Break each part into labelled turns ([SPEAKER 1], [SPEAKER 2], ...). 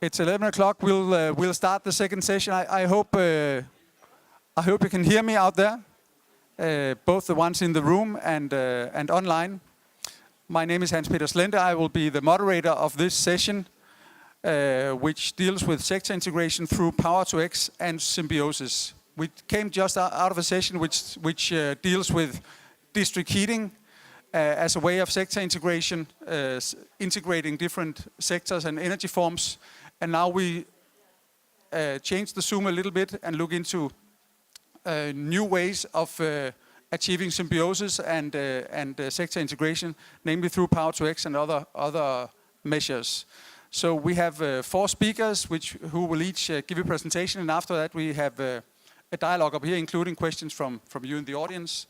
[SPEAKER 1] It's 11 o'clock. We'll start the second session. I hope you can hear me out there, both the ones in the room and online. My name is Hans-Peter Slente. I will be the moderator of this session, which deals with sector integration through Power to X and symbiosis. We came just out of a session which deals with district heating as a way of sector integration, integrating different sectors and energy forms. And now we change the zoom a little bit and look into new ways of achieving symbiosis and sector integration, namely through Power to X and other measures. So we have 4 speakers who will each give a presentation, and after that we have a dialogue up here, including questions from you in the audience.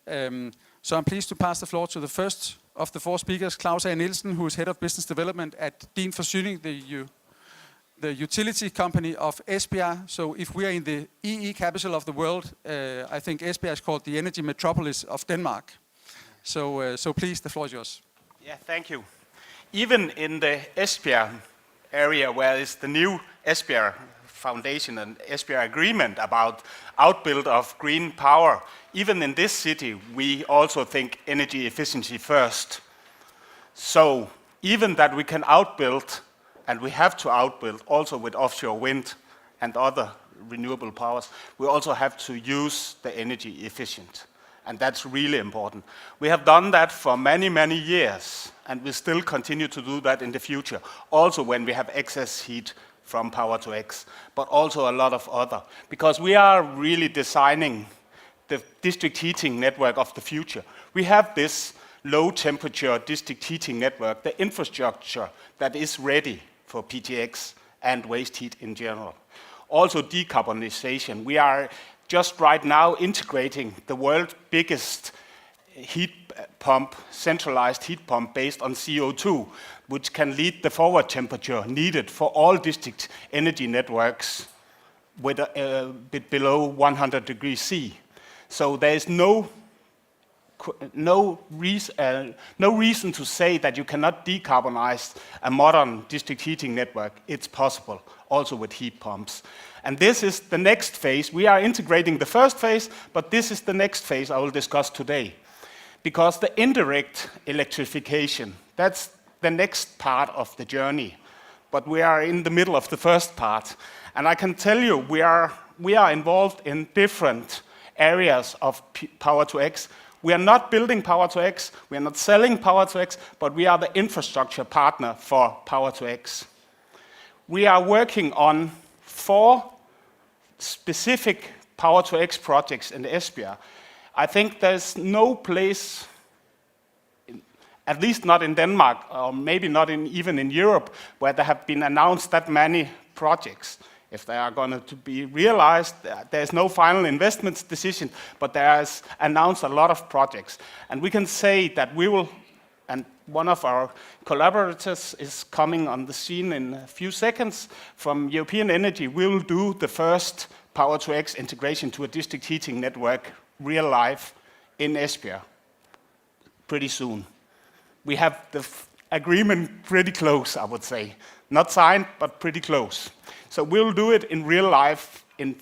[SPEAKER 1] So I'm pleased to pass the floor to the first of the 4 speakers, Claus A. Nielsen, who is Head of Business Development at Din Forsyning, the utility company of Esbjerg. So if we are in the EE capital of the world, I think Esbjerg is called the energy metropolis of Denmark. So please, the floor is yours.
[SPEAKER 2] Yeah, thank you. Even in the Esbjerg area, where is the new Esbjerg Foundation and Esbjerg Agreement about outbuild of green power, even in this city, we also think energy efficiency first. So even that we can outbuild, and we have to outbuild also with offshore wind and other renewable powers, we also have to use the energy efficient. And that's really important. We have done that for many, many years, and we still continue to do that in the future, also when we have excess heat from Power to X, but also a lot of other. Because we are really designing the district heating network of the future. We have this low temperature district heating network, the infrastructure that is ready for PTX and waste heat in general. Also decarbonization. We are just right now integrating the world's biggest heat pump, centralized heat pump based on CO2, which can lead the forward temperature needed for all district energy networks with a bit below 100 degrees C. So there is no reason to say that you cannot decarbonize a modern district heating network. It's possible, also with heat pumps. And this is the next phase. We are integrating the first phase, but this is the next phase I will discuss today. Because the indirect electrification, that's the next part of the journey. But we are in the middle of the first part. And I can tell you, we are involved in different areas of Power to X. We are not building Power to X, we are not selling Power to X, but we are the infrastructure partner for Power to X. We are working on 4 specific Power to X projects in Esbjerg. I think there's no place, at least not in Denmark, or maybe not even in Europe, where there have been announced that many projects. If they are going to be realized, there's no final investments decision, but there's announced a lot of projects. And we can say that we will, and one of our collaborators is coming on the scene in a few seconds from European Energy, we will do the first Power to X integration to a district heating network real life in Esbjerg pretty soon. We have the agreement pretty close, I would say. Not signed, but pretty close. So we'll do it in real life in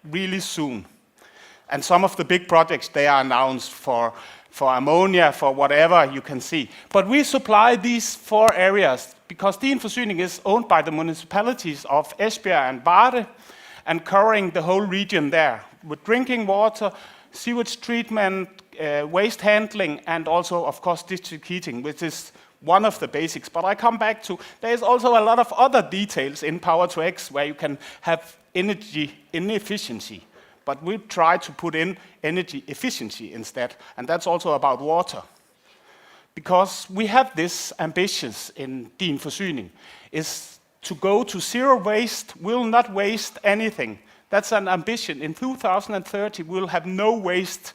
[SPEAKER 2] really soon. And some of the big projects, they are announced for ammonia, for whatever you can see. But we supply these 4 areas because Din Forsyning is owned by the municipalities of Esbjerg and Varde and covering the whole region there with drinking water, sewage treatment, waste handling, and also, of course, district heating, which is one of the basics. But I come back to, there's also a lot of other details in Power to X where you can have energy inefficiency. But we try to put in energy efficiency instead, and that's also about water. Because we have this ambitions in Din Forsyning, is to go to zero waste, we'll not waste anything. That's an ambition. In 2030, we'll have no waste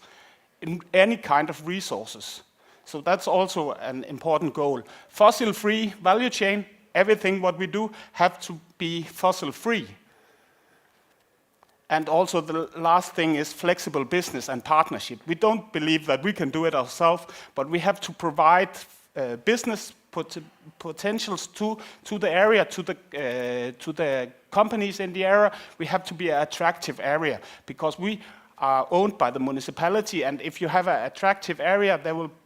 [SPEAKER 2] in any kind of resources. So that's also an important goal. Fossil-free value chain, everything what we do have to be fossil-free. And also the last thing is flexible business and partnership. We don't believe that we can do it ourselves, but we have to provide business potentials to the area, to the companies in the area. We have to be an attractive area because we are owned by the municipality, and if you have an attractive area,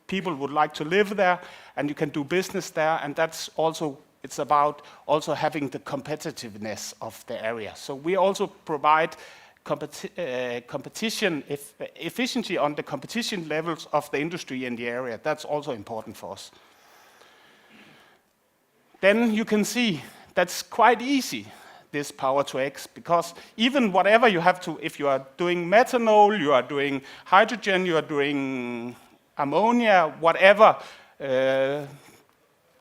[SPEAKER 2] people would like to live there, and you can do business there, and that's also, it's about also having the competitiveness of the area. So we also provide competition, efficiency on the competition levels of the industry in the area. That's also important for us. Then you can see that's quite easy, this power to X, because even whatever you have to, if you are doing methanol, you are doing hydrogen, you are doing ammonia, whatever,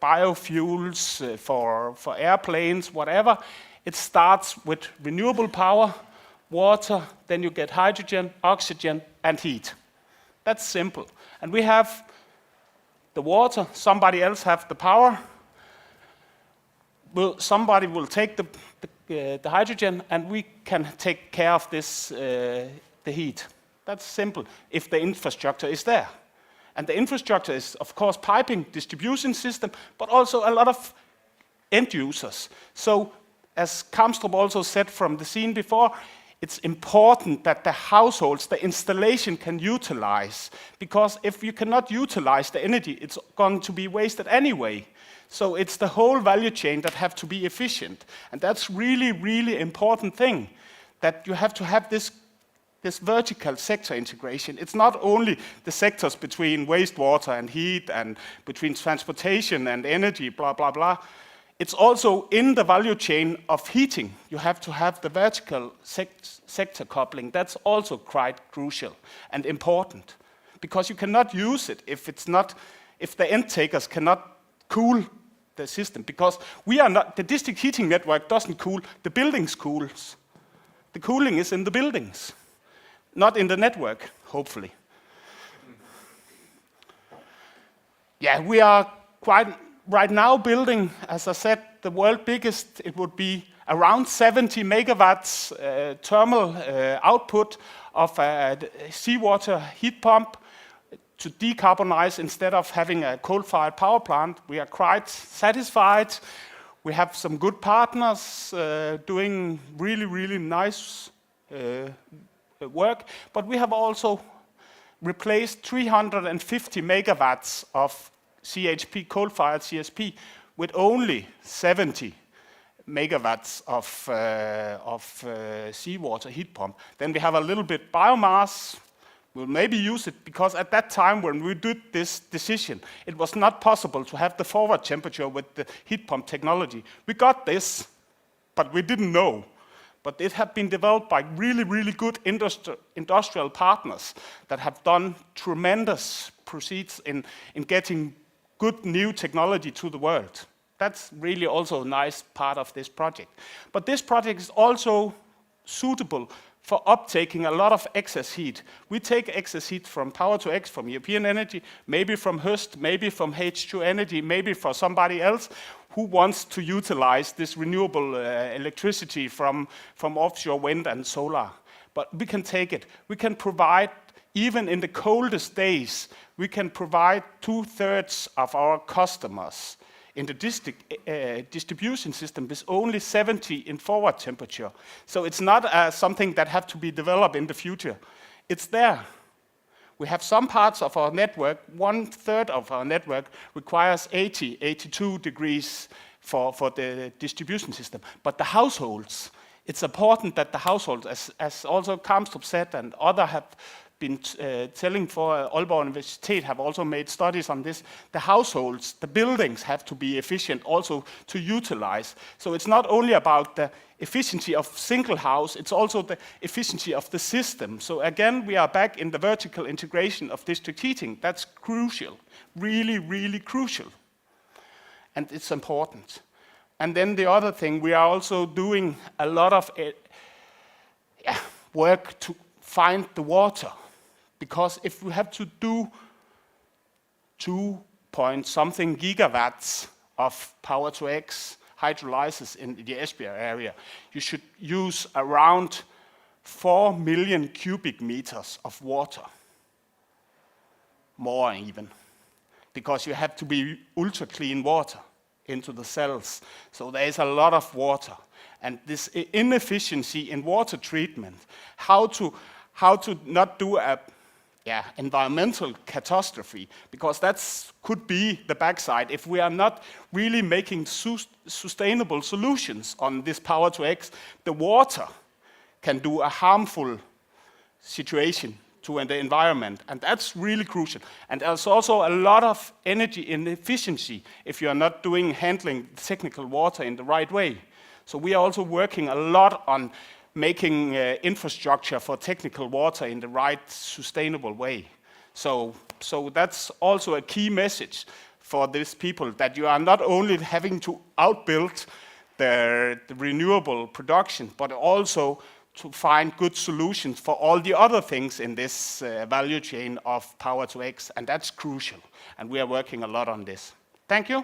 [SPEAKER 2] biofuels for airplanes, whatever, it starts with renewable power, water, then you get hydrogen, oxygen, and heat. That's simple. And we have the water, somebody else have the power. Somebody will take the hydrogen, and we can take care of this, the heat. That's simple, if the infrastructure is there. And the infrastructure is, of course, piping, distribution system, but also a lot of end users. So, as Kamstrup also said from the scene before, it's important that the households, the installation can utilize, because if you cannot utilize the energy, it's going to be wasted anyway. So it's the whole value chain that have to be efficient. And that's really, really important thing, that you have to have this vertical sector integration. It's not only the sectors between wastewater and heat and between transportation and energy, blah, blah, blah. It's also in the value chain of heating. You have to have the vertical sector coupling. That's also quite crucial and important, because you cannot use it if the end takers cannot cool the system, because the district heating network doesn't cool, the buildings cools. The cooling is in the buildings, not in the network, hopefully. Yeah, we are quite right now building, as I said, the world biggest. It would be around 70 megawatts thermal output of a seawater heat pump to decarbonize instead of having a coal-fired power plant. We are quite satisfied. We have some good partners doing really, really nice work, but we have also replaced 350 megawatts of CHP, coal-fired CSP, with only 70 megawatts of seawater heat pump. Then we have a little bit biomass. We'll maybe use it, because at that time when we did this decision, it was not possible to have the forward temperature with the heat pump technology. We got this, but we didn't know. But it had been developed by really, really good industrial partners that have done tremendous proceeds in getting good new technology to the world. That's really also a nice part of this project. But this project is also suitable for uptaking a lot of excess heat. We take excess heat from Power to X, from European Energy, maybe from Høst, maybe from H2 Energy, maybe for somebody else who wants to utilize this renewable electricity from offshore wind and solar. But we can take it. We can provide, even in the coldest days, we can provide 2/3 of our customers in the distribution system with only 70 in forward temperature. So it's not something that have to be developed in the future. It's there. We have some parts of our network, 1/3 of our network requires 80, 82 degrees for the distribution system. But the households, it's important that the households, as also Kamstrup said and others have been telling for Aalborg University have also made studies on this. The households, the buildings have to be efficient also to utilize. So it's not only about the efficiency of single house, it's also the efficiency of the system. So again, we are back in the vertical integration of district heating. That's crucial, really, really crucial. And it's important. And then the other thing, we are also doing a lot of work to find the water. Because if we have to do 2-point-something gigawatts of Power to X hydrolysis in the Esbjerg area, you should use around 4 million cubic meters of water. More even. because you have to be ultra clean water into the cells. So there is a lot of water. And this inefficiency in water treatment, how to not do a environmental catastrophe, because that could be the backside if we are not really making sustainable solutions on this power to X. The water can do a harmful situation to the environment, and that's really crucial. And there's also a lot of energy inefficiency if you are not handling technical water in the right way. So we are also working a lot on making infrastructure for technical water in the right sustainable way. So that's also a key message for these people, that you are not only having to outbuild the renewable production, but also to find good solutions for all the other things in this value chain of power to X, and that's crucial. And we are working a lot on this. Thank you.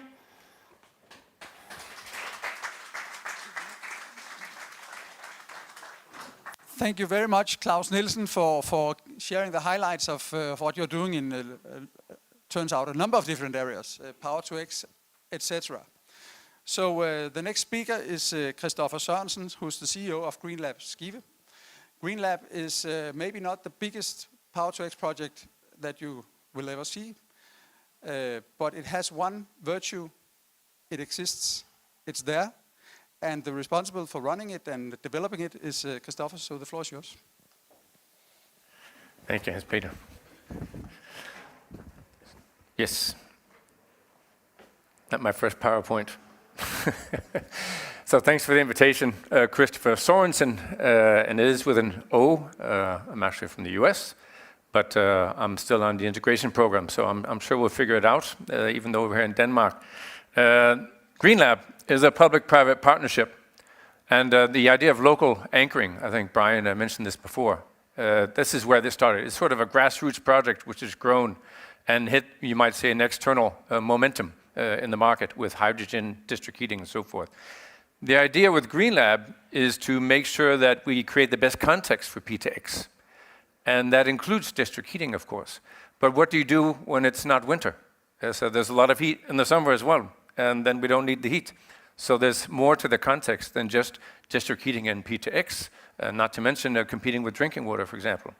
[SPEAKER 1] Thank you very much, Claus Nielsen, for sharing the highlights of what you're doing in, turns out, a number of different areas, power to X, etc. So the next speaker is Christopher Sorensen, who's the CEO of GreenLab Skive. GreenLab is maybe not the biggest power to X project that you will ever see, but it has one virtue: it exists, it's there. And the responsible for running it and developing it is Christopher, so the floor is yours.
[SPEAKER 3] Thank you, Hans Peter. Yes. Not my first PowerPoint. So thanks for the invitation, Christopher Sorensen, and it is with an O. I'm actually from the US, but I'm still on the integration program, so I'm sure we'll figure it out, even though we're here in Denmark. GreenLab is a public-private partnership, and the idea of local anchoring, I think Brian mentioned this before. This is where this started. It's sort of a grassroots project which has grown and hit, you might say, an external momentum in the market with hydrogen, district heating, and so forth. The idea with GreenLab is to make sure that we create the best context for PTX, and that includes district heating, of course. But what do you do when it's not winter? So there's a lot of heat in the summer as well, and then we don't need the heat. So there's more to the context than just district heating and PTX, not to mention competing with drinking water, for example.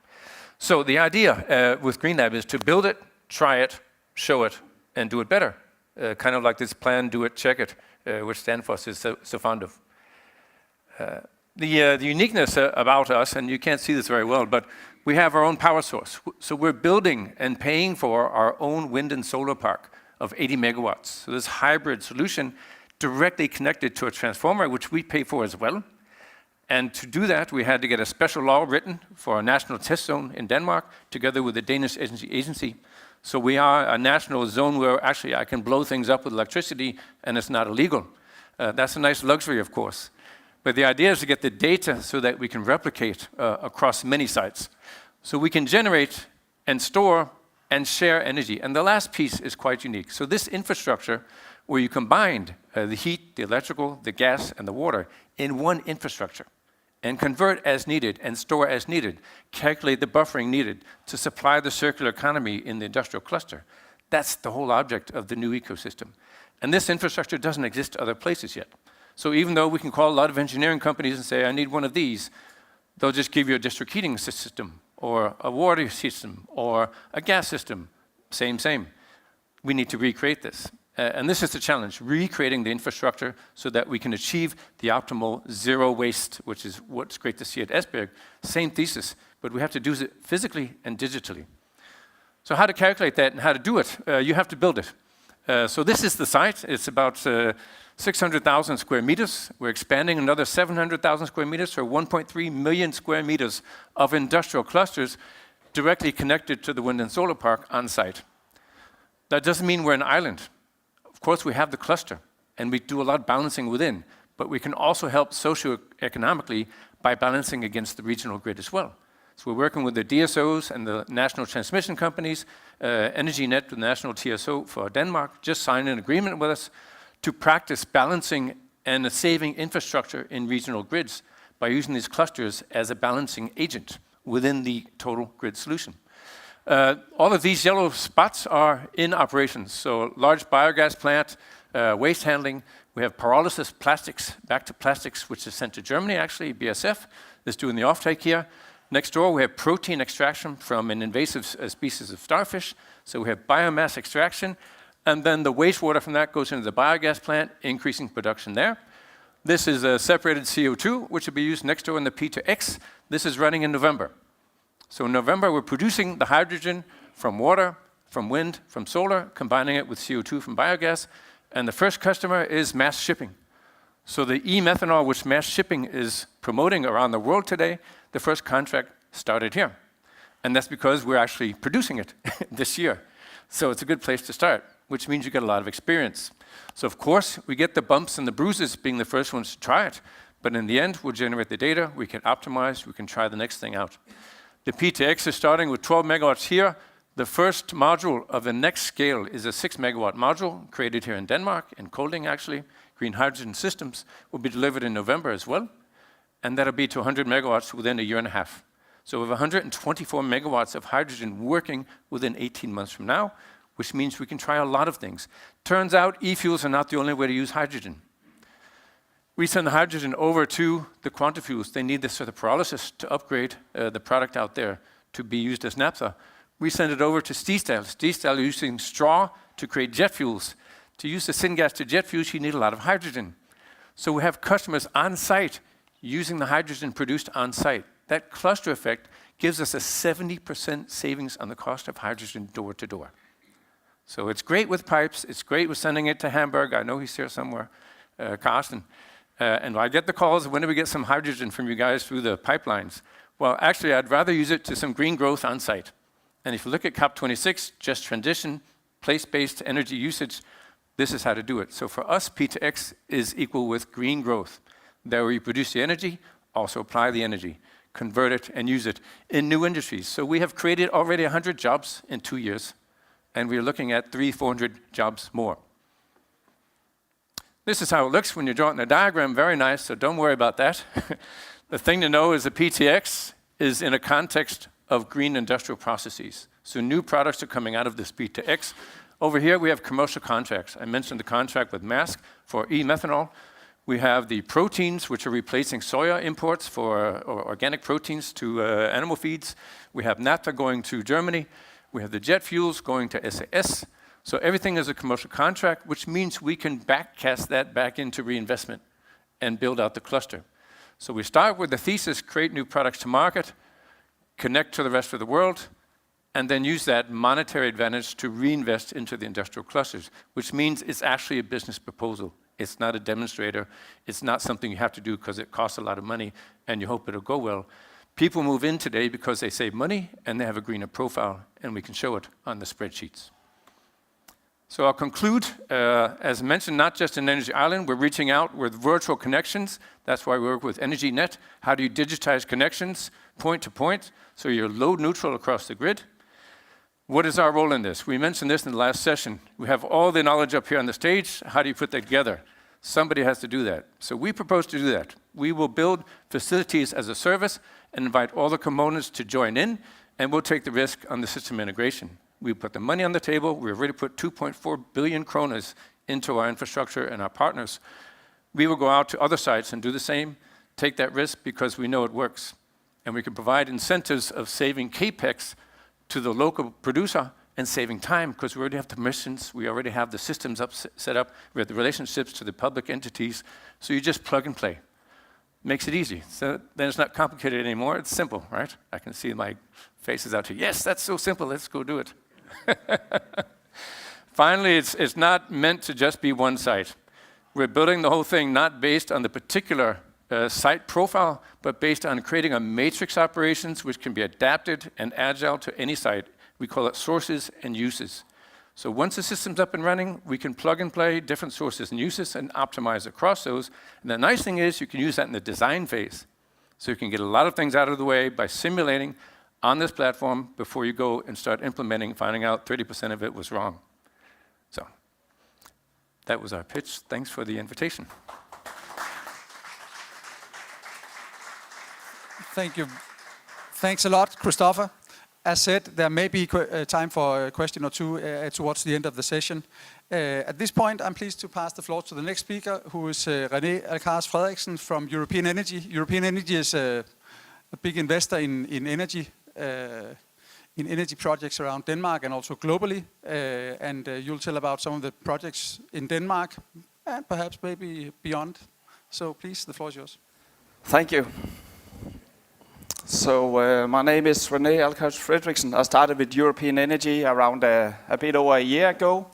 [SPEAKER 3] So the idea with GreenLab is to build it, try it, show it, and do it better. Kind of like this plan, do it, check it, which Danfoss is so fond of. The uniqueness about us, and you can't see this very well, but we have our own power source. So we're building and paying for our own wind and solar park of 80 megawatts. So this hybrid solution directly connected to a transformer, which we pay for as well. And to do that, we had to get a special law written for a national test zone in Denmark, together with the Danish agency. So we are a national zone where actually I can blow things up with electricity and it's not illegal. That's a nice luxury, of course. But the idea is to get the data so that we can replicate across many sites. So we can generate and store and share energy. And the last piece is quite unique. So this infrastructure, where you combined the heat, the electrical, the gas, and the water in one infrastructure, and convert as needed and store as needed, calculate the buffering needed to supply the circular economy in the industrial cluster. That's the whole object of the new ecosystem. And this infrastructure doesn't exist other places yet. So even though we can call a lot of engineering companies and say, I need one of these, they'll just give you a district heating system, or a water system, or a gas system. Same. We need to recreate this. And this is the challenge, recreating the infrastructure so that we can achieve the optimal zero waste, which is what's great to see at Esbjerg. Same thesis, but we have to do it physically and digitally. So how to calculate that and how to do it? You have to build it. So this is the site. It's about 600,000 square meters. We're expanding another 700,000 square meters, so 1.3 million square meters of industrial clusters directly connected to the wind and solar park on site. That doesn't mean we're an island. Of course, we have the cluster, and we do a lot of balancing within, but we can also help socioeconomically by balancing against the regional grid as well. So we're working with the DSOs and the national transmission companies. EnergyNet, the national TSO for Denmark, just signed an agreement with us to practice balancing and saving infrastructure in regional grids by using these clusters as a balancing agent within the total grid solution. All of these yellow spots are in operations. So large biogas plant, waste handling. We have pyrolysis plastics, back to plastics, which is sent to Germany actually. BASF is doing the offtake here. Next door we have protein extraction from an invasive species of starfish. So we have biomass extraction. And then the wastewater from that goes into the biogas plant, increasing production there. This is a separated CO2, which will be used next door in the PTX. This is running in November. So in November, we're producing the hydrogen from water, from wind, from solar, combining it with CO2 from biogas. And the first customer is mass shipping. So the e-methanol, which mass shipping is promoting around the world today, the first contract started here. And that's because we're actually producing it this year. So it's a good place to start, which means you get a lot of experience. So of course, we get the bumps and the bruises being the first ones to try it. But in the end, we'll generate the data, we can optimize, we can try the next thing out. The PTX is starting with 12 megawatts here. The first module of the next scale is a 6 megawatt module created here in Denmark, in Kolding actually. Green hydrogen systems will be delivered in November as well. And that'll be to 100 megawatts within a year and a half. So we have 124 megawatts of hydrogen working within 18 months from now, which means we can try a lot of things. Turns out e-fuels are not the only way to use hydrogen. We send the hydrogen over to the quantifuels. They need this for the pyrolysis to upgrade the product out there to be used as naphtha. We send it over to Stiesdal. Stiesdal using straw to create jet fuels. To use the syngas to jet fuels, you need a lot of hydrogen. So we have customers on site using the hydrogen produced on site. That cluster effect gives us a 70% savings on the cost of hydrogen door to door. So it's great with pipes. It's great with sending it to Hamburg. I know he's here somewhere, Carsten. And I get the calls, when do we get some hydrogen from you guys through the pipelines? Well, actually, I'd rather use it to some green growth on site. And if you look at COP26, just transition, place-based energy usage, this is how to do it. So for us, PTX is equal with green growth. There we produce the energy, also apply the energy, convert it and use it in new industries. So we have created already 100 jobs in 2 years, and we're looking at 300-400 jobs more. This is how it looks when you draw it in a diagram. Very nice, so don't worry about that. The thing to know is the PTX is in a context of green industrial processes. So new products are coming out of this PTX. Over here, we have commercial contracts. I mentioned the contract with Maersk for e-methanol. We have the proteins, which are replacing soya imports for organic proteins to animal feeds. We have naphtha going to Germany. We have the jet fuels going to SAS. So everything is a commercial contract, which means we can backcast that back into reinvestment and build out the cluster. So we start with the thesis, create new products to market, connect to the rest of the world, and then use that monetary advantage to reinvest into the industrial clusters, which means it's actually a business proposal. It's not a demonstrator. It's not something you have to do because it costs a lot of money and you hope it'll go well. People move in today because they save money and they have a greener profile, and we can show it on the spreadsheets. So I'll conclude, as mentioned, not just in Energy Island, we're reaching out with virtual connections. That's why we work with EnergyNet. How do you digitize connections point to point so you're load neutral across the grid? What is our role in this? We mentioned this in the last session. We have all the knowledge up here on the stage. How do you put that together? Somebody has to do that. So we propose to do that. We will build facilities as a service and invite all the components to join in, and we'll take the risk on the system integration. We put the money on the table. We've already put 2.4 billion kroner into our infrastructure and our partners. We will go out to other sites and do the same, take that risk because we know it works. And we can provide incentives of saving CAPEX to the local producer and saving time because we already have the permissions, we already have the systems set up, we have the relationships to the public entities, so you just plug and play. Makes it easy. So then it's not complicated anymore, it's simple, right? I can see my faces out here. Yes, that's so simple, let's go do it. Finally, it's not meant to just be one site. We're building the whole thing not based on the particular site profile, but based on creating a matrix operations which can be adapted and agile to any site. We call it sources and uses. So once the system's up and running, we can plug and play different sources and uses and optimize across those. And the nice thing is you can use that in the design phase. So you can get a lot of things out of the way by simulating on this platform before you go and start implementing, finding out 30% of it was wrong. So that was our pitch. Thanks for the invitation.
[SPEAKER 1] Thank you. Thanks a lot, Christopher. As said, there may be time for a question or two towards the end of the session. At this point, I'm pleased to pass the floor to the next speaker, who is René Alcaraz Frederiksen from European Energy. European Energy is a big investor in energy projects around Denmark and also globally. And you'll tell about some of the projects in Denmark and perhaps maybe beyond. So please, the floor is yours.
[SPEAKER 4] Thank you. So my name is René Alcaraz Frederiksen. I started with European Energy around a bit over a year ago.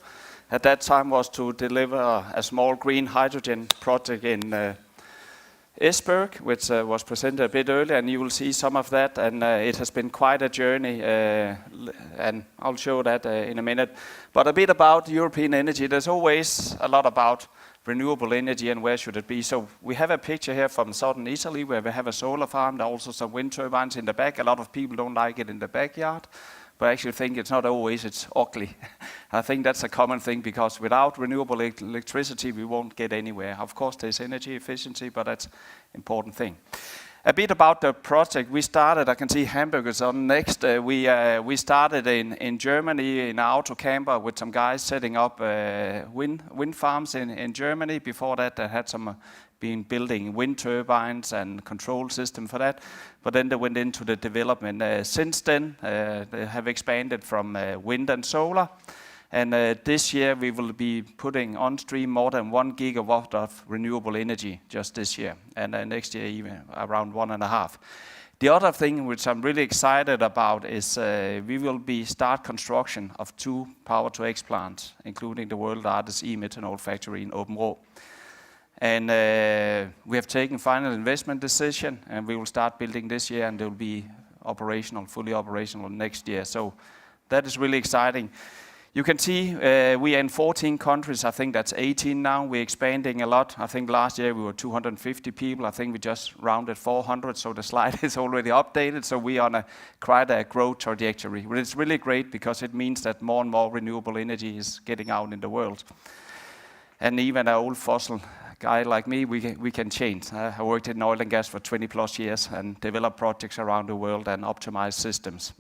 [SPEAKER 4] At that time was to deliver a small green hydrogen project in Esbjerg, which was presented a bit earlier, and you will see some of that. And it has been quite a journey, and I'll show that in a minute. But a bit about European Energy. There's always a lot about renewable energy and where should it be. So we have a picture here from southern Italy where we have a solar farm. There are also some wind turbines in the back. A lot of people don't like it in the backyard, but I actually think it's not always, it's ugly. I think that's a common thing, because without renewable electricity we won't get anywhere. Of course there's energy efficiency, but that's an important thing. A bit about the project. We started, I can see hamburgers on next. We started in Germany in an auto camper with some guys setting up wind farms in Germany. Before that, they had been building wind turbines and control system for that. But then they went into the development. Since then, they have expanded from wind and solar. And this year we will be putting on stream more than 1 gigawatt of renewable energy just this year. And next year even around 1.5. The other thing which I'm really excited about is we will start construction of 2 Power-to-X plants, including the world's largest e-methanol factory in Aabenraa. And we have taken final investment decision, and we will start building this year, and they will be operational, fully operational next year. So that is really exciting. You can see we are in 14 countries. I think that's 18 now. We're expanding a lot. I think last year we were 250 people. I think we just rounded 400, so the slide is already updated. So we are on quite a growth trajectory. But it's really great because it means that more and more renewable energy is getting out in the world. And even an old fossil guy like me, we can change. I worked in oil and gas for 20 plus years and developed projects around the world and optimized systems.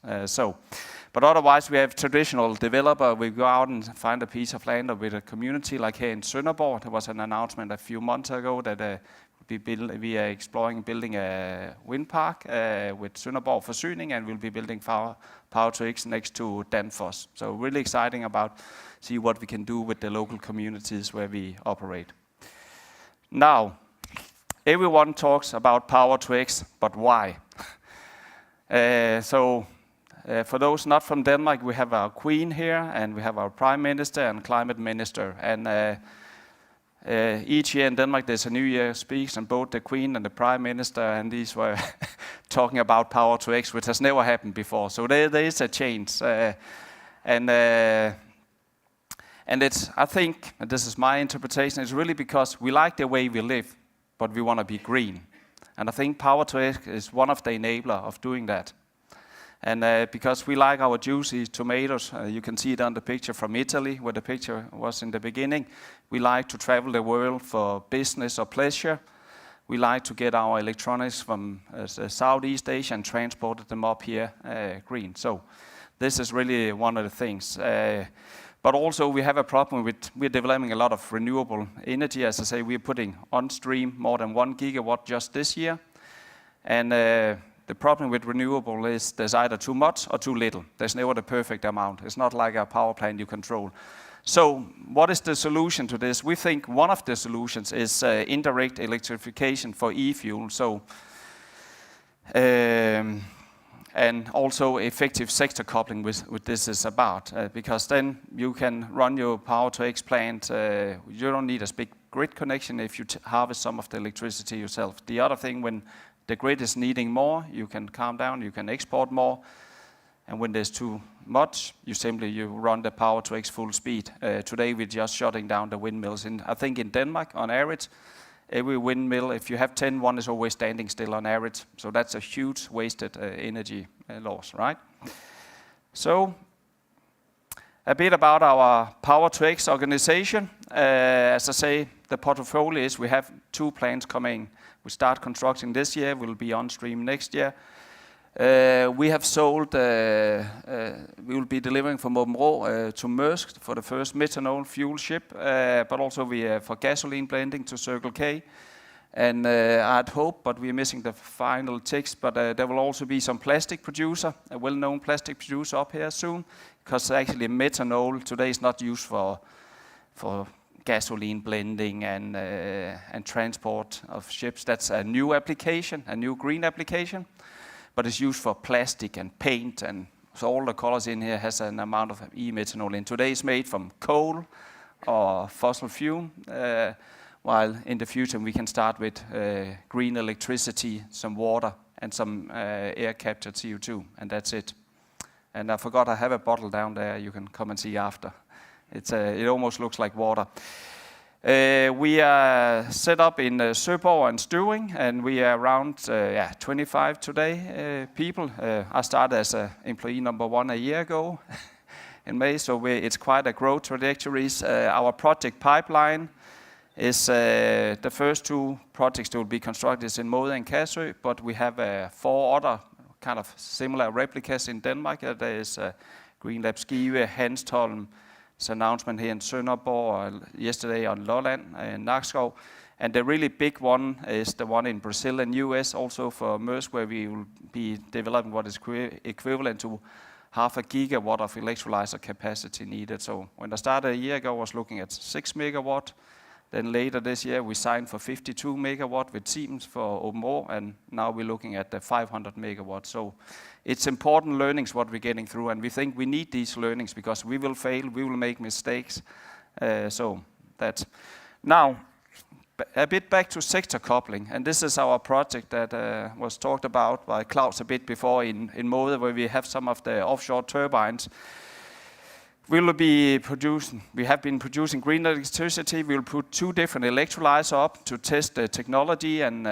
[SPEAKER 4] But otherwise we have traditional developer. We go out and find a piece of land with a community, like here in Sønderborg. There was an announcement a few months ago that we are exploring building a wind park with Sønderborg Forsyning, and we'll be building Power-to-X next to Danfoss. So really exciting about see what we can do with the local communities where we operate. Now, everyone talks about Power-to-X, but why? For those not from Denmark, we have our Queen here, and we have our Prime Minister and Climate Minister. And each year in Denmark, there's a New Year speech, and both the Queen and the Prime Minister and these were talking about Power-to-X, which has never happened before. So there is a change. And it's, I think, and this is my interpretation, it's really because we like the way we live, but we want to be green. And I think Power-to-X is one of the enablers of doing that. And because we like our juicy tomatoes, you can see it on the picture from Italy, where the picture was in the beginning. We like to travel the world for business or pleasure. We like to get our electronics from Southeast Asia and transport them up here green. So this is really one of the things. But also we have a problem with, we're developing a lot of renewable energy. As I say, we're putting on stream more than 1 gigawatt just this year. And the problem with renewable is there's either too much or too little. There's never the perfect amount. It's not like a power plant you control. So what is the solution to this? We think one of the solutions is indirect electrification for e-fuel. So, and also effective sector coupling with this is about. Because then you can run your Power-to-X plant. You don't need a big grid connection if you harvest some of the electricity yourself. The other thing, when the grid is needing more, you can calm down, you can export more. And when there's too much, you run the Power-to-X full speed. Today we're just shutting down the windmills. I think in Denmark, on average, every windmill, if you have 10, one is always standing still on average. So that's a huge wasted energy loss, right? So a bit about our Power-to-X organization. As I say, the portfolio is we have 2 plants coming. We start constructing this year, we'll be on stream next year. We have sold, we will be delivering from Åbenrå to Maersk for the first methanol fuel ship, but also for gasoline blending to Circle K. And I had hoped, but we're missing the final text, but there will also be some plastic producer, a well-known plastic producer up here soon, because actually methanol today is not used for gasoline blending and transport of ships. That's a new application, a new green application, but it's used for plastic and paint, and so all the colors in here has an amount of e-methanol in. Today it's made from coal or fossil fuel, while in the future we can start with green electricity, some water, and some air captured CO2, and that's it. And I forgot I have a bottle down there you can come and see after. It almost looks like water. We are set up in Søborg and Støvring, and we are around 25 today people. I started as employee number 1 a year ago in May, so it's quite a growth trajectories. Our project pipeline is the first 2 projects that will be constructed in Måde and Kassø, but we have 4 other kind of similar replicas in Denmark. There is Green Lab Skive, Hanstholm, announcement here in Sønderborg, yesterday on Lolland and Nakskov. And the really big one is the one in Brazil and US, also for Maersk, where we will be developing what is equivalent to 0.5 gigawatt of electrolyzer capacity needed. So when I started a year ago, I was looking at 6 megawatt. Then later this year, we signed for 52 megawatt with Siemens for Åbenrå, and now we're looking at the 500 megawatt. So it's important learnings what we're getting through, and we think we need these learnings because we will fail, we will make mistakes. So that's now a bit back to sector coupling, and this is our project that was talked about by Claus a bit before in Måde, where we have some of the offshore turbines. We have been producing green electricity. We will put 2 different electrolyzers up to test the technology and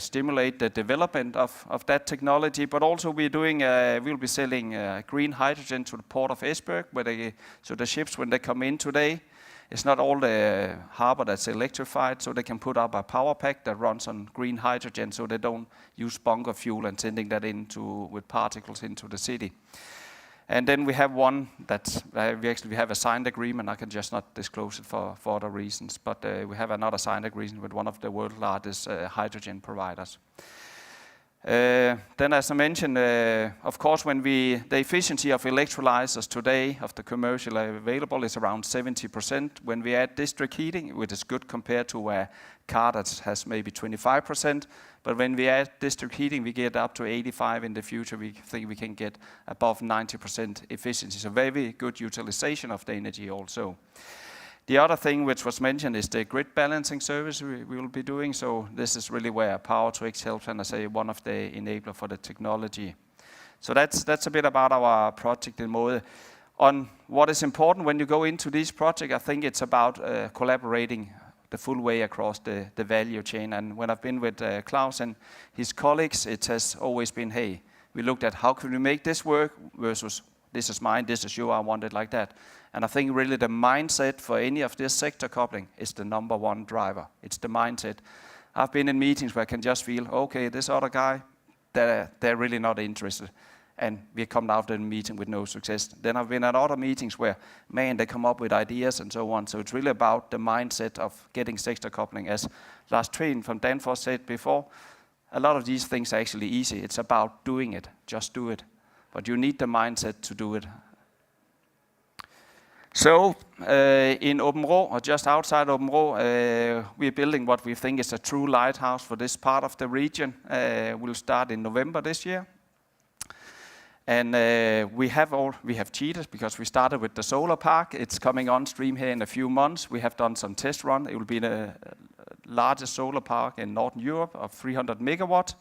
[SPEAKER 4] stimulate the development of that technology. But also we'll be selling green hydrogen to the port of Esbjerg, so the ships, when they come in today, it's not all the harbor that's electrified, so they can put up a power pack that runs on green hydrogen, so they don't use bunker fuel and sending that with particles into the city. And then we have one that we have a signed agreement. I can just not disclose it for other reasons, but we have another signed agreement with one of the world's largest hydrogen providers. Then, as I mentioned, of course, the efficiency of electrolyzers today of the commercial available is around 70%. When we add district heating, which is good compared to a car that has maybe 25%, but when we add district heating, we get up to 85%. In the future, we think we can get above 90% efficiency. So very good utilization of the energy also. The other thing which was mentioned is the grid balancing service we will be doing. So this is really where Power-to-X helps, and I say one of the enabler for the technology. So that's a bit about our project in Måde. On what is important when you go into this project, I think it's about collaborating the full way across the value chain. And when I've been with Claus and his colleagues, it has always been, hey, we looked at how can we make this work versus this is mine, this is yours, I want it like that. And I think really the mindset for any of this sector coupling is the number 1 driver. It's the mindset. I've been in meetings where I can just feel, okay, this other guy, they're really not interested. And we come out of the meeting with no success. Then I've been at other meetings where, man, they come up with ideas and so on. So it's really about the mindset of getting sector coupling. As Lars Treen from Danfoss said before, a lot of these things are actually easy. It's about doing it. Just do it. But you need the mindset to do it. So in Åbenrå, or just outside Åbenrå, we're building what we think is a true lighthouse for this part of the region. We'll start in November this year. And we have cheated because we started with the solar park. It's coming on stream here in a few months. We have done some test run. It will be the largest solar park in Northern Europe of 300 megawatt.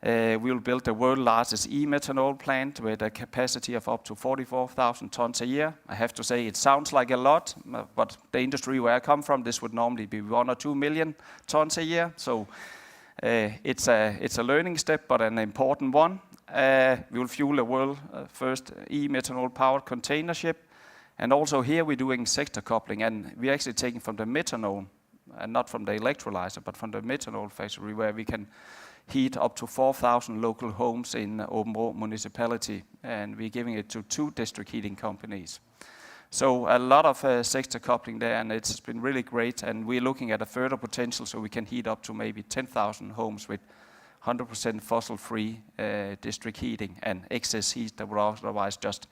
[SPEAKER 4] We will build the world's largest e-methanol plant with a capacity of up to 44,000 tons a year. I have to say it sounds like a lot, but the industry where I come from, this would normally be 1 or 2 million tons a year. So it's a learning step, but an important one. We will fuel the world's first e-methanol powered container ship. And also here we're doing sector coupling, and we're actually taking from the methanol, and not from the electrolyzer, but from the methanol factory, where we can heat up to 4,000 local homes in Aabenraa municipality, and we're giving it to 2 district heating companies. So a lot of sector coupling there, and it's been really great, and we're looking at a further potential so we can heat up to maybe 10,000 homes with 100% fossil-free district heating and excess heat that would otherwise just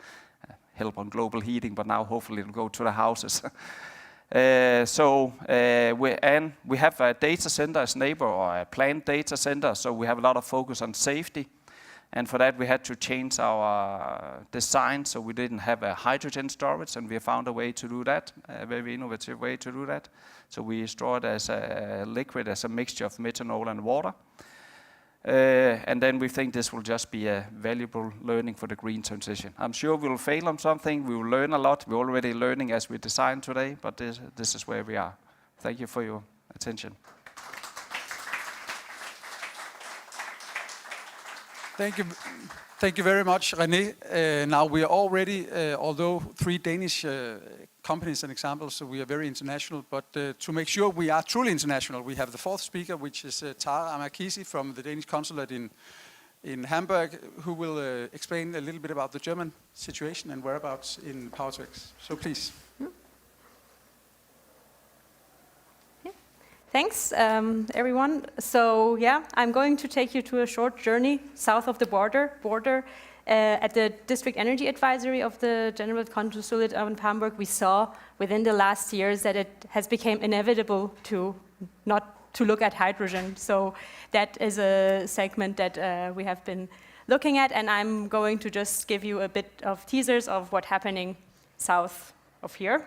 [SPEAKER 4] help on global heating, but now hopefully it'll go to the houses. We have a data center as neighbor, or a planned data center, so we have a lot of focus on safety. And for that we had to change our design, so we didn't have a hydrogen storage, and we found a way to do that, a very innovative way to do that. So we store it as a liquid, as a mixture of methanol and water. And then we think this will just be a valuable learning for the green transition. I'm sure we will fail on something, we will learn a lot. We're already learning as we design today, but this is where we are. Thank you for your attention.
[SPEAKER 1] Thank you very much, René. Now we are already, although 3 Danish companies and examples, so we are very international, but to make sure we are truly international, we have the 4th speaker, which is Tara Amakisi from the Danish consulate in Hamburg, who will explain a little bit about the German situation and whereabouts in Power-to-X. So please.
[SPEAKER 5] Thanks, everyone. So yeah, I'm going to take you to a short journey south of the border. At the District Energy Advisory of the General Consulate of Hamburg, we saw within the last years that it has become inevitable to not to look at hydrogen. So that is a segment that we have been looking at, and I'm going to just give you a bit of teasers of what's happening south of here.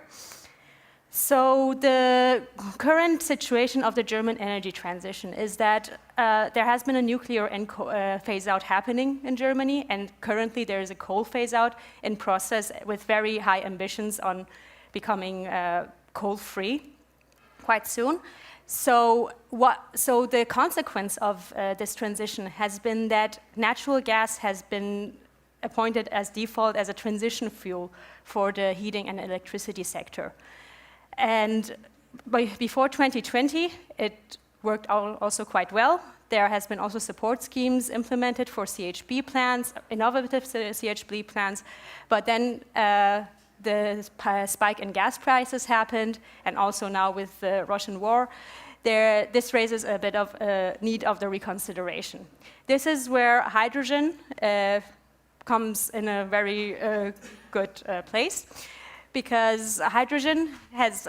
[SPEAKER 5] So the current situation of the German energy transition is that there has been a nuclear phase-out happening in Germany, and currently there is a coal phase-out in process with very high ambitions on becoming coal-free quite soon. So the consequence of this transition has been that natural gas has been appointed as default as a transition fuel for the heating and electricity sector. And before 2020, it worked also quite well. There has been also support schemes implemented for CHP plants, innovative CHP plants, but then the spike in gas prices happened, and also now with the Russian war, this raises a bit of a need of the reconsideration. This is where hydrogen comes in a very good place, because hydrogen has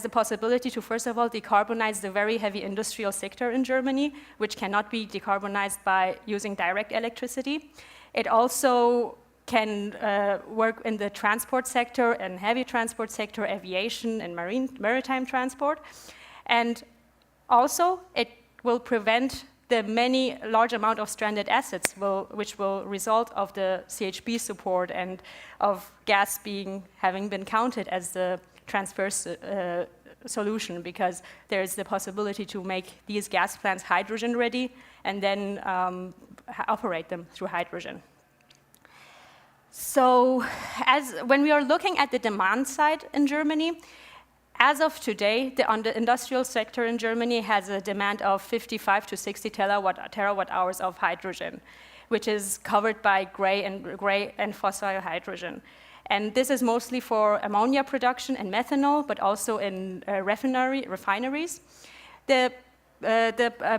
[SPEAKER 5] the possibility to, first of all, decarbonize the very heavy industrial sector in Germany, which cannot be decarbonized by using direct electricity. It also can work in the transport sector and heavy transport sector, aviation and maritime transport. And also, it will prevent the large amount of stranded assets which will result of the CHP support and of gas having been counted as the transfer solution, because there is the possibility to make these gas plants hydrogen ready and then operate them through hydrogen. So when we are looking at the demand side in Germany, as of today, the industrial sector in Germany has a demand of 55 to 60 terawatt hours of hydrogen, which is covered by gray and fossil hydrogen. And this is mostly for ammonia production and methanol, but also in refineries. The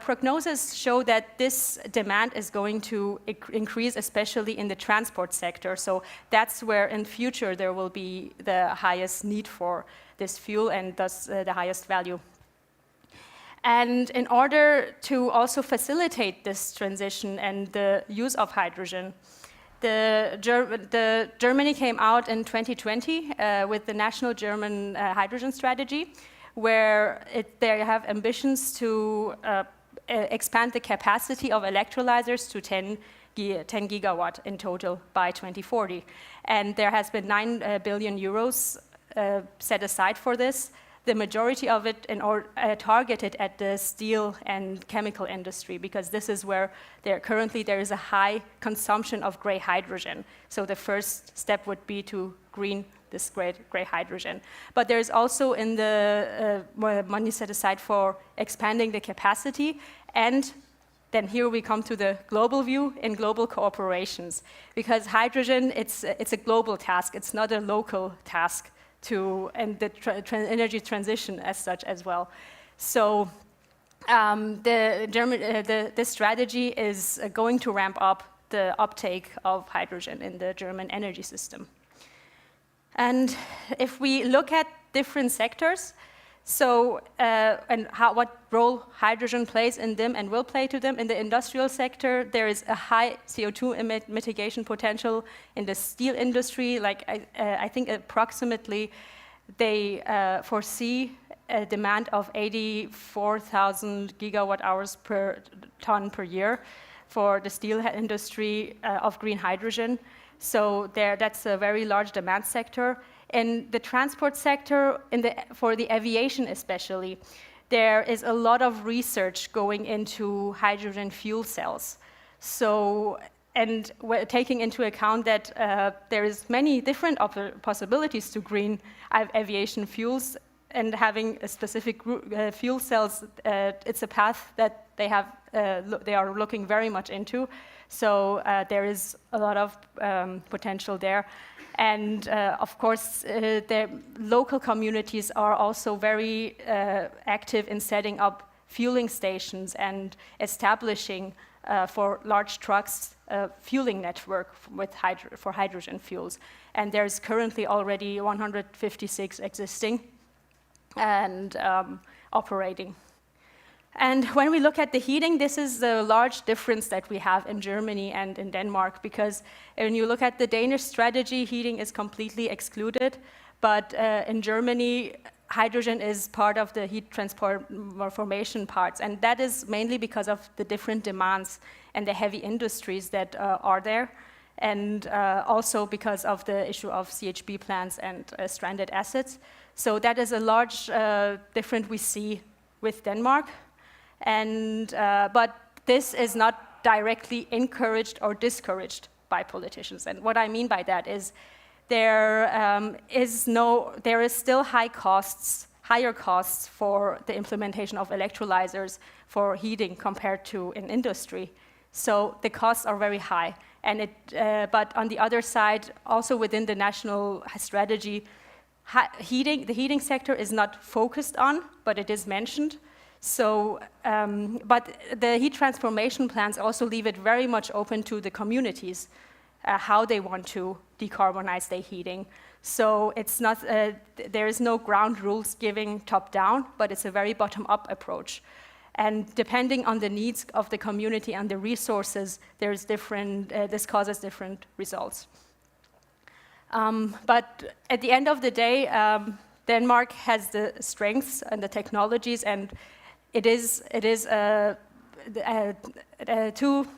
[SPEAKER 5] prognosis show that this demand is going to increase, especially in the transport sector. So that's where in future there will be the highest need for this fuel, and thus the highest value. And in order to also facilitate this transition and the use of hydrogen, Germany came out in 2020 with the National German Hydrogen Strategy, where they have ambitions to expand the capacity of electrolyzers to 10 gigawatt in total by 2040. And there has been 9 billion euros set aside for this, the majority of it targeted at the steel and chemical industry, because this is where currently there is a high consumption of gray hydrogen. So the first step would be to green this gray hydrogen. But there's also in the money set aside for expanding the capacity and then here we come to the global view in global cooperations. Because hydrogen, it's a global task. It's not a local task and the energy transition as such as well. So this strategy is going to ramp up the uptake of hydrogen in the German energy system. And if we look at different sectors, so what role hydrogen plays in them and will play to them in the industrial sector, there is a high CO2 mitigation potential in the steel industry. Like I think approximately they foresee a demand of 84,000 gigawatt hours per ton per year for the steel industry of green hydrogen. So that's a very large demand sector. In the transport sector, for the aviation especially, there is a lot of research going into hydrogen fuel cells. So, and taking into account that there is many different possibilities to green aviation fuels, and having a specific fuel cells, it's a path that they are looking very much into. So there is a lot of potential there. And of course, the local communities are also very active in setting up fueling stations and establishing for large trucks a fueling network for hydrogen fuels. And there's currently already 156 existing and operating. And when we look at the heating, this is the large difference that we have in Germany and in Denmark, because when you look at the Danish strategy, heating is completely excluded. But in Germany, hydrogen is part of the heat transformation parts. And that is mainly because of the different demands and the heavy industries that are there. And also because of the issue of CHP plants and stranded assets. So that is a large difference we see with Denmark. And, but this is not directly encouraged or discouraged by politicians. And what I mean by that is there is still higher costs for the implementation of electrolyzers for heating compared to in industry. So the costs are very high. And but on the other side, also within the national strategy, the heating sector is not focused on, but it is mentioned. So, but the heat transformation plans also leave it very much open to the communities, how they want to decarbonize their heating. So it's not, there is no ground rules giving top-down, but it's a very bottom-up approach. And depending on the needs of the community and the resources, there's different, this causes different results. But at the end of the day, Denmark has the strengths and the technologies, and it is 2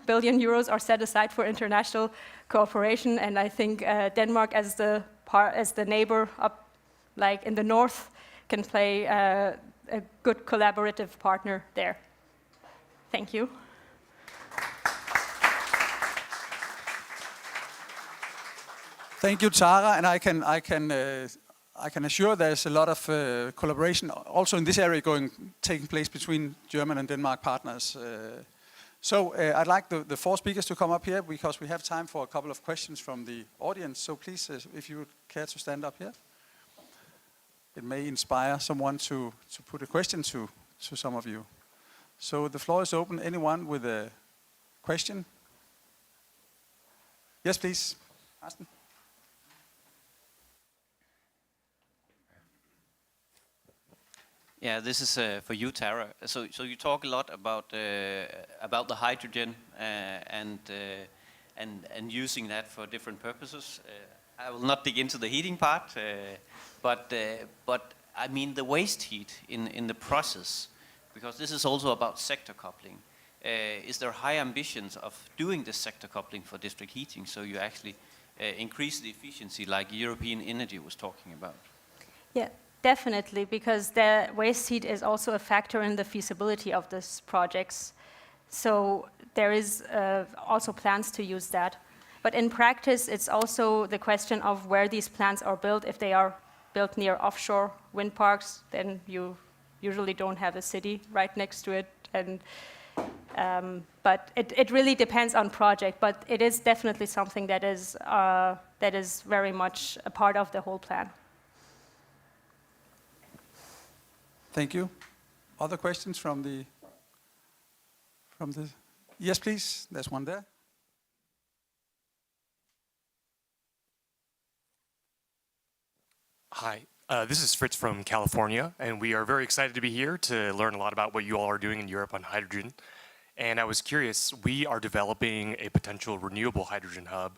[SPEAKER 5] billion euros are set aside for international cooperation, and I think Denmark as the neighbor up, like in the north, can play a good collaborative partner there. Thank you.
[SPEAKER 1] Thank you, Tara, and I can assure there's a lot of collaboration also in this area taking place between German and Denmark partners. So I'd like the four speakers to come up here because we have time for a couple of questions from the audience. So please, if you would care to stand up here. It may inspire someone to put a question to some of you. So the floor is open. Anyone with a question? Yes, please. Carsten.
[SPEAKER 6] Yeah, this is for you, Tara. So you talk a lot about the hydrogen and using that for different purposes. I will not dig into the heating part, but I mean the waste heat in the process, because this is also about sector coupling. Is there high ambitions of doing this sector coupling for district heating, so you actually increase the efficiency, like European Energy was talking about?
[SPEAKER 5] Yeah. Definitely, because the waste heat is also a factor in the feasibility of these projects. So there is also plans to use that. But in practice, it's also the question of where these plants are built. If they are built near offshore wind parks, then you usually don't have a city right next to it. And But it really depends on project, but it is definitely something that is very much a part of the whole plan.
[SPEAKER 1] Thank you. Other questions from the? Yes, please. There's one there.
[SPEAKER 7] Hi, this is Fritz from California, and we are very excited to be here to learn a lot about what you all are doing in Europe on hydrogen. And I was curious, we are developing a potential renewable hydrogen hub,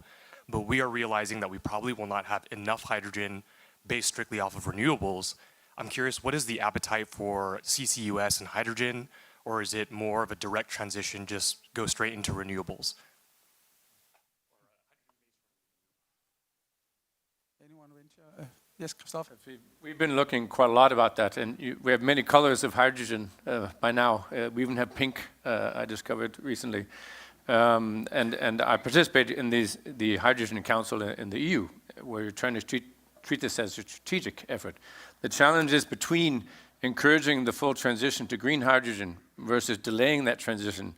[SPEAKER 7] but we are realizing that we probably will not have enough hydrogen based strictly off of renewables. I'm curious, what is the appetite for CCUS and hydrogen, or is it more of a direct transition, just go straight into renewables?
[SPEAKER 1] Anyone venture? Yes, Christoph.
[SPEAKER 3] We've been looking quite a lot about that, and we have many colors of hydrogen by now. We even have pink, I discovered recently. And I participate in the Hydrogen Council in the EU, where you're trying to treat this as a strategic effort. The challenge is between encouraging the full transition to green hydrogen versus delaying that transition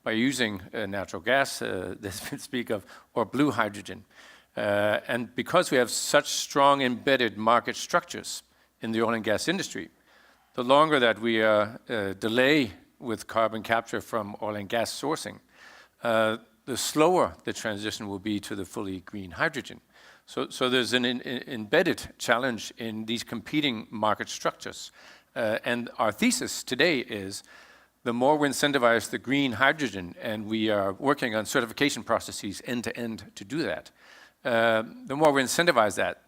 [SPEAKER 3] by using natural gas, that we speak of, or blue hydrogen. And because we have such strong embedded market structures in the oil and gas industry, the longer that we delay with carbon capture from oil and gas sourcing, the slower the transition will be to the fully green hydrogen. So there's an embedded challenge in these competing market structures. And our thesis today is the more we incentivize the green hydrogen, and we are working on certification processes end to end to do that, the more we incentivize that,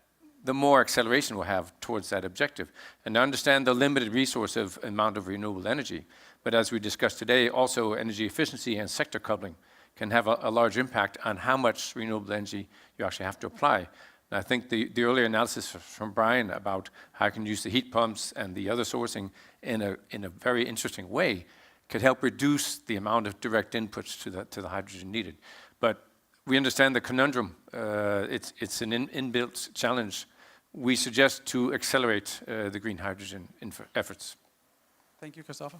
[SPEAKER 3] the more acceleration we'll have towards that objective. And I understand the limited resource of amount of renewable energy, but as we discussed today, also energy efficiency and sector coupling can have a large impact on how much renewable energy you actually have to apply. And I think the earlier analysis from Brian about how you can use the heat pumps and the other sourcing in a very interesting way could help reduce the amount of direct inputs to the hydrogen needed. But we understand the conundrum. It's an inbuilt challenge. We suggest to accelerate the green hydrogen efforts.
[SPEAKER 1] Thank you, Christopher.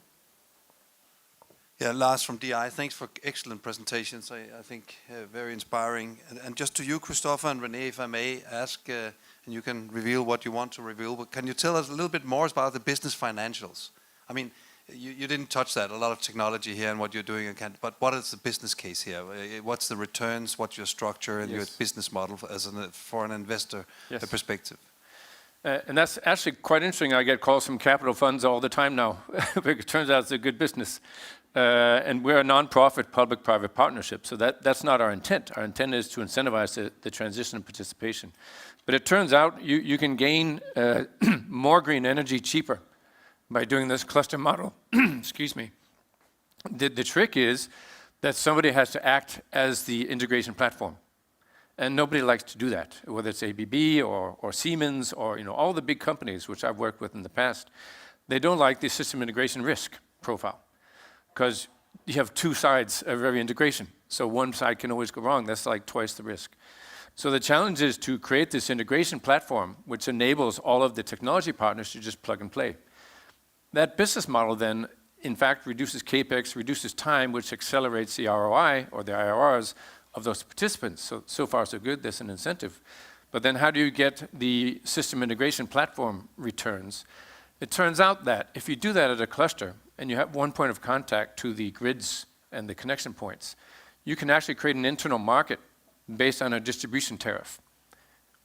[SPEAKER 8] Yeah, Lars from DI. Thanks for excellent presentations. I think very inspiring. And just to you, Christopher and René, if I may ask, and you can reveal what you want to reveal, but can you tell us a little bit more about the business financials? I mean, you didn't touch that, a lot of technology here and what you're doing, but what is the business case here? What's the returns, what's your structure and your business model for an investor perspective?
[SPEAKER 3] And that's actually quite interesting. I get calls from capital funds all the time now. It turns out it's a good business. And we're a non-profit public-private partnership, so that's not our intent. Our intent is to incentivize the transition and participation. But it turns out you can gain more green energy cheaper by doing this cluster model. Excuse me. The trick is that somebody has to act as the integration platform. And nobody likes to do that, whether it's ABB or Siemens or all the big companies which I've worked with in the past. They don't like the system integration risk profile because you have two sides of every integration. So one side can always go wrong. That's like twice the risk. So the challenge is to create this integration platform which enables all of the technology partners to just plug and play. That business model then, in fact, reduces CapEx, reduces time, which accelerates the ROI or the IRRs of those participants. So far so good, there's an incentive. But then how do you get the system integration platform returns? It turns out that if you do that at a cluster and you have one point of contact to the grids and the connection points, you can actually create an internal market based on a distribution tariff,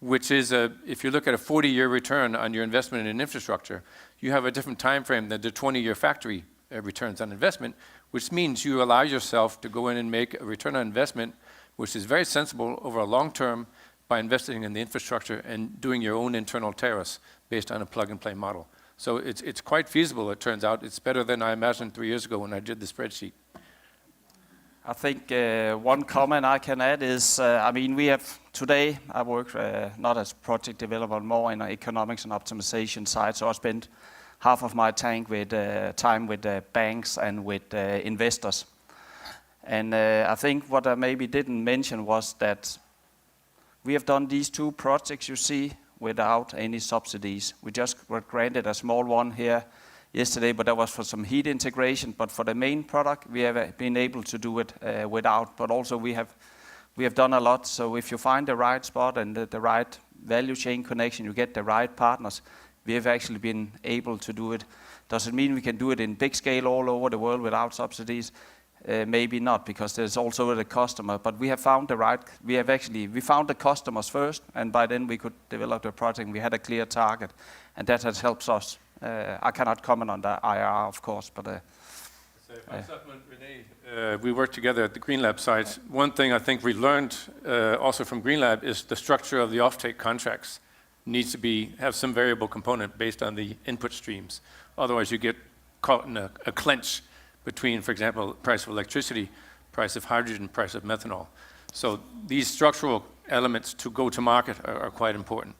[SPEAKER 3] which is, if you look at a 40-year return on your investment in infrastructure, you have a different time frame than the 20-year factory returns on investment, which means you allow yourself to go in and make a return on investment, which is very sensible over a long term by investing in the infrastructure and doing your own internal tariffs based on a plug-and-play model. So it's quite feasible, it turns out. It's better than I imagined 3 years ago when I did the spreadsheet.
[SPEAKER 4] I think one comment I can add is, I mean, we have today, I work not as project developer, more in the economics and optimization side, so I spend half of my time with banks and with investors. And I think what I maybe didn't mention was that we have done these two projects you see without any subsidies. We just were granted a small one here yesterday, but that was for some heat integration. But for the main product, we have been able to do it without. But also we have done a lot. So if you find the right spot and the right value chain connection, you get the right partners, we have actually been able to do it. Does it mean we can do it in big scale all over the world without subsidies? Maybe not, because there's also the customer. But we have found we found the customers first, and by then we could develop the project. We had a clear target, and that has helped us. I cannot comment on the IRR, of course, but.
[SPEAKER 3] So if I supplement René, we worked together at the Green Lab site. One thing I think we learned also from Green Lab is the structure of the offtake contracts needs to have some variable component based on the input streams. Otherwise, you get caught in a clench between, for example, price of electricity, price of hydrogen, price of methanol. So these structural elements to go to market are quite important.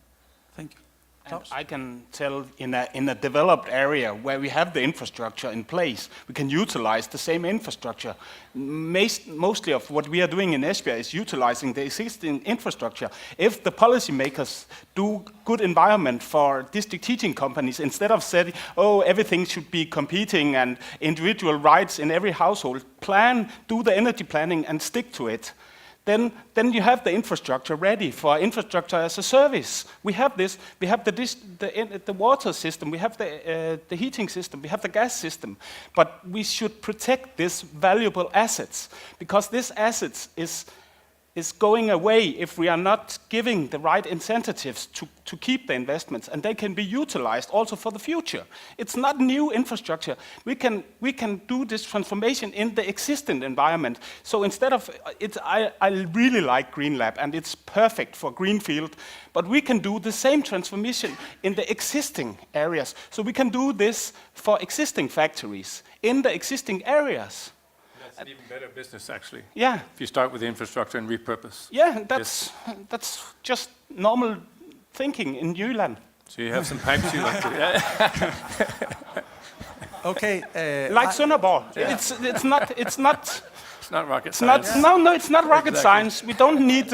[SPEAKER 1] Thank you.
[SPEAKER 2] And I can tell in a developed area where we have the infrastructure in place, we can utilize the same infrastructure. Mostly of what we are doing in Esbjerg is utilizing the existing infrastructure. If the policymakers do good environment for district heating companies, instead of saying, oh, everything should be competing and individual rights in every household, do the energy planning and stick to it. Then you have the infrastructure ready for infrastructure as a service. We have this. We have the water system. We have the heating system. We have the gas system. But we should protect these valuable assets, because this assets is going away if we are not giving the right incentives to keep the investments, and they can be utilized also for the future. It's not new infrastructure. We can do this transformation in the existing environment. So instead of I really like Green Lab, and it's perfect for greenfield, but we can do the same transformation in the existing areas. So we can do this for existing factories in the existing areas.
[SPEAKER 3] That's an even better business, actually.
[SPEAKER 2] Yeah.
[SPEAKER 3] If you start with the infrastructure and repurpose.
[SPEAKER 2] Yeah, that's just normal thinking in Jylland.
[SPEAKER 3] So you have some pipes you like to.
[SPEAKER 1] Okay.
[SPEAKER 2] Like Sønderborg. Yeah. It's not.
[SPEAKER 3] It's not rocket science.
[SPEAKER 2] No, it's not rocket science. We don't need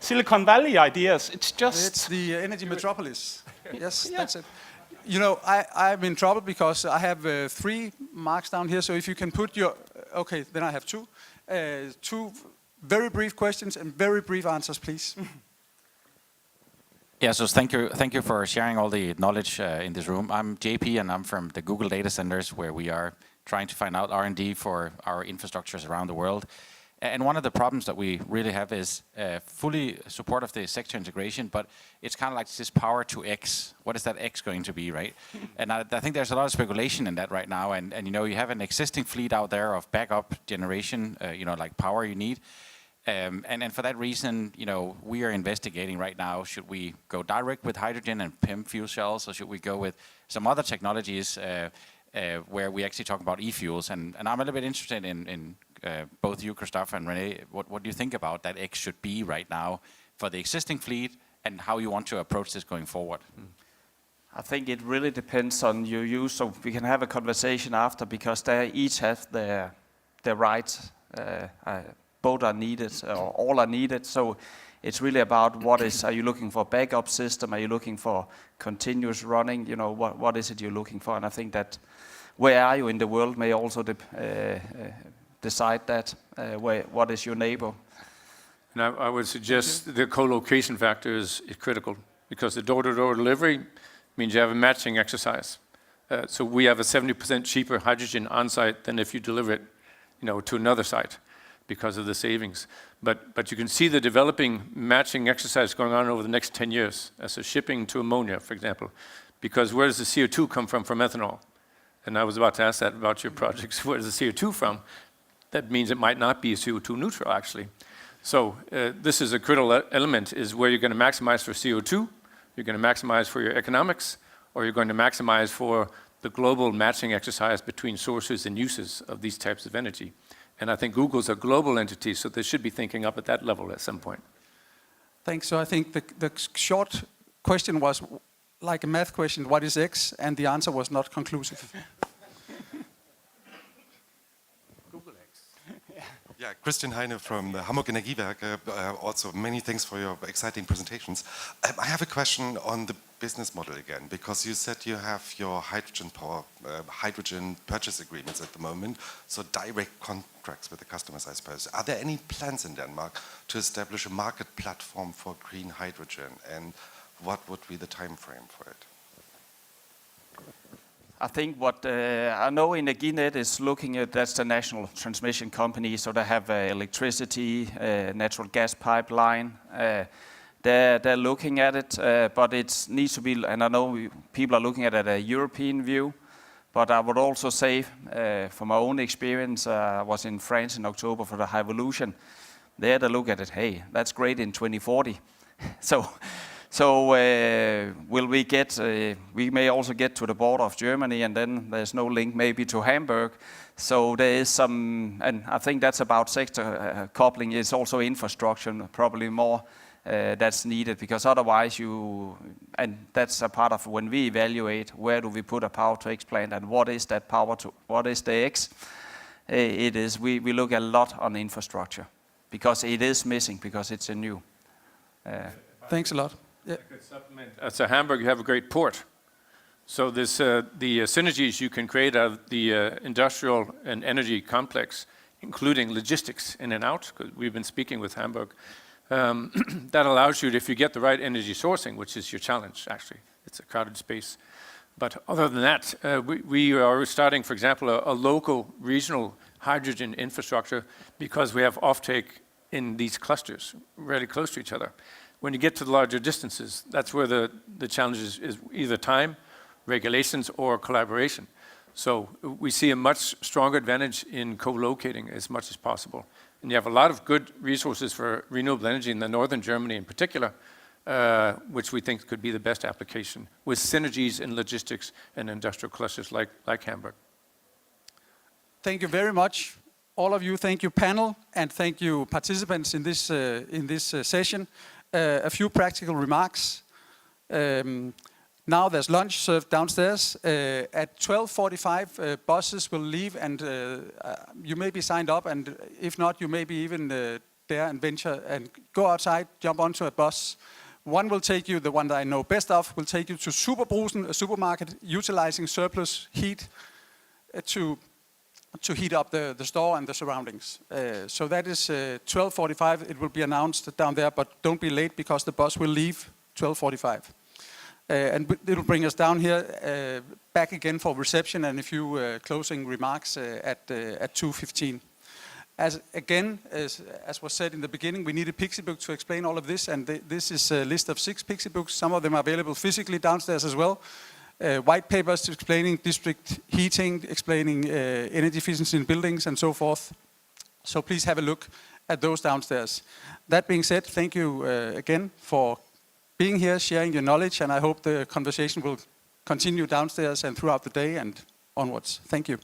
[SPEAKER 2] Silicon Valley ideas. It's
[SPEAKER 1] the energy metropolis. Yes, yeah. That's it. You know, I'm in trouble because I have 3 marks down here. So if you can put your... Okay, then I have 2. 2 very brief questions and very brief answers, please.
[SPEAKER 9] Yeah, so thank you for sharing all the knowledge in this room. I'm JP, and I'm from the Google data centers, where we are trying to find out R&D for our infrastructures around the world. And one of the problems that we really have is fully support of the sector integration, but it's kind of like this power to X. What is that X going to be, right? And I think there's a lot of speculation in that right now. And you know, you have an existing fleet out there of backup generation, you know, like power you need. And for that reason, you know, we are investigating right now, should we go direct with hydrogen and PEM fuel cells, or should we go with some other technologies where we actually talk about e-fuels? And I'm a little bit interested in both you, Christopher, and René, what do you think about that X should be right now for the existing fleet, and how you want to approach this going forward?
[SPEAKER 4] I think it really depends on your use, so we can have a conversation after, because they each have their rights. Both are needed, or all are needed. So it's really about are you looking for backup system? Are you looking for continuous running? You know, what is it you're looking for? And I think that where are you in the world may also decide that. What is your neighbor?
[SPEAKER 3] And I would suggest the co-location factor is critical, because the door-to-door delivery means you have a matching exercise. So we have a 70% cheaper hydrogen on-site than if you deliver it, you know, to another site, because of the savings. But you can see the developing matching exercise going on over the next 10 years, as a shipping to ammonia, for example. Because where does the CO2 come from ethanol? And I was about to ask that about your projects. Where does the CO2 from? That means it might not be CO2 neutral, actually. So this is a critical element, is where you're going to maximize for CO2, you're going to maximize for your economics, or you're going to maximize for the global matching exercise between sources and uses of these types of energy. And I think Google's a global entity, so they should be thinking up at that level at some point.
[SPEAKER 1] Thanks. So I think the short question was like a math question, what is X? And the answer was not conclusive.
[SPEAKER 3] Google X.
[SPEAKER 10] Yeah, Christian Heine from the Hamburg Energiewerke. Also, many thanks for your exciting presentations. I have a question on the business model again, because you said you have your hydrogen purchase agreements at the moment, so direct contracts with the customers, I suppose. Are there any plans in Denmark to establish a market platform for green hydrogen, and what would be the time frame for it?
[SPEAKER 4] I think what I know Energinet is looking at, that's the national transmission company, so they have electricity, natural gas pipeline. They're looking at it, but it needs to be, and I know people are looking at it at a European view, but I would also say, from my own experience, I was in France in October for the Hyvolution. There they look at it, hey, that's great in 2040. So will we get, we may also get to the border of Germany, and then there's no link maybe to Hamburg. So there is some, and I think that's about sector coupling. It's also infrastructure, probably more that's needed, because otherwise and that's a part of when we evaluate where do we put a Power-to-X plant and what is that what is the X? It is, we look a lot on infrastructure, because it is missing, because it's a new.
[SPEAKER 1] Thanks a lot. Yeah.
[SPEAKER 3] I could supplement. At Hamburg, you have a great port. So this, the synergies you can create out of the industrial and energy complex, including logistics in and out, because we've been speaking with Hamburg, that allows you, if you get the right energy sourcing, which is your challenge, actually. It's a crowded space. But other than that, we are starting, for example, a local, regional hydrogen infrastructure, because we have offtake in these clusters, really close to each other. When you get to the larger distances, that's where the challenge is either time, regulations, or collaboration. So we see a much stronger advantage in co-locating as much as possible. And you have a lot of good resources for renewable energy in the northern Germany in particular, which we think could be the best application, with synergies in logistics and industrial clusters like Hamburg.
[SPEAKER 1] Thank you very much, all of you. Thank you, panel, and thank you, participants in this session. A few practical remarks. Now there's lunch served downstairs. At 12:45, buses will leave, and you may be signed up, and if not, you may be even dare and venture and go outside, jump onto a bus. One will take you, the one that I know best of, will take you to Superbrusen, a supermarket utilizing surplus heat to heat up the store and the surroundings. So that is 12:45. It will be announced down there, but don't be late, because the bus will leave 12:45. And it will bring us down here, back again for reception and a few closing remarks at 2:15. As was said in the beginning, we need a Pixie book to explain all of this, and this is a list of 6 Pixie books. Some of them are available physically downstairs as well. White papers explaining district heating, explaining energy efficiency in buildings, and so forth. So please have a look at those downstairs. That being said, thank you again for being here, sharing your knowledge, and I hope the conversation will continue downstairs and throughout the day and onwards. Thank you.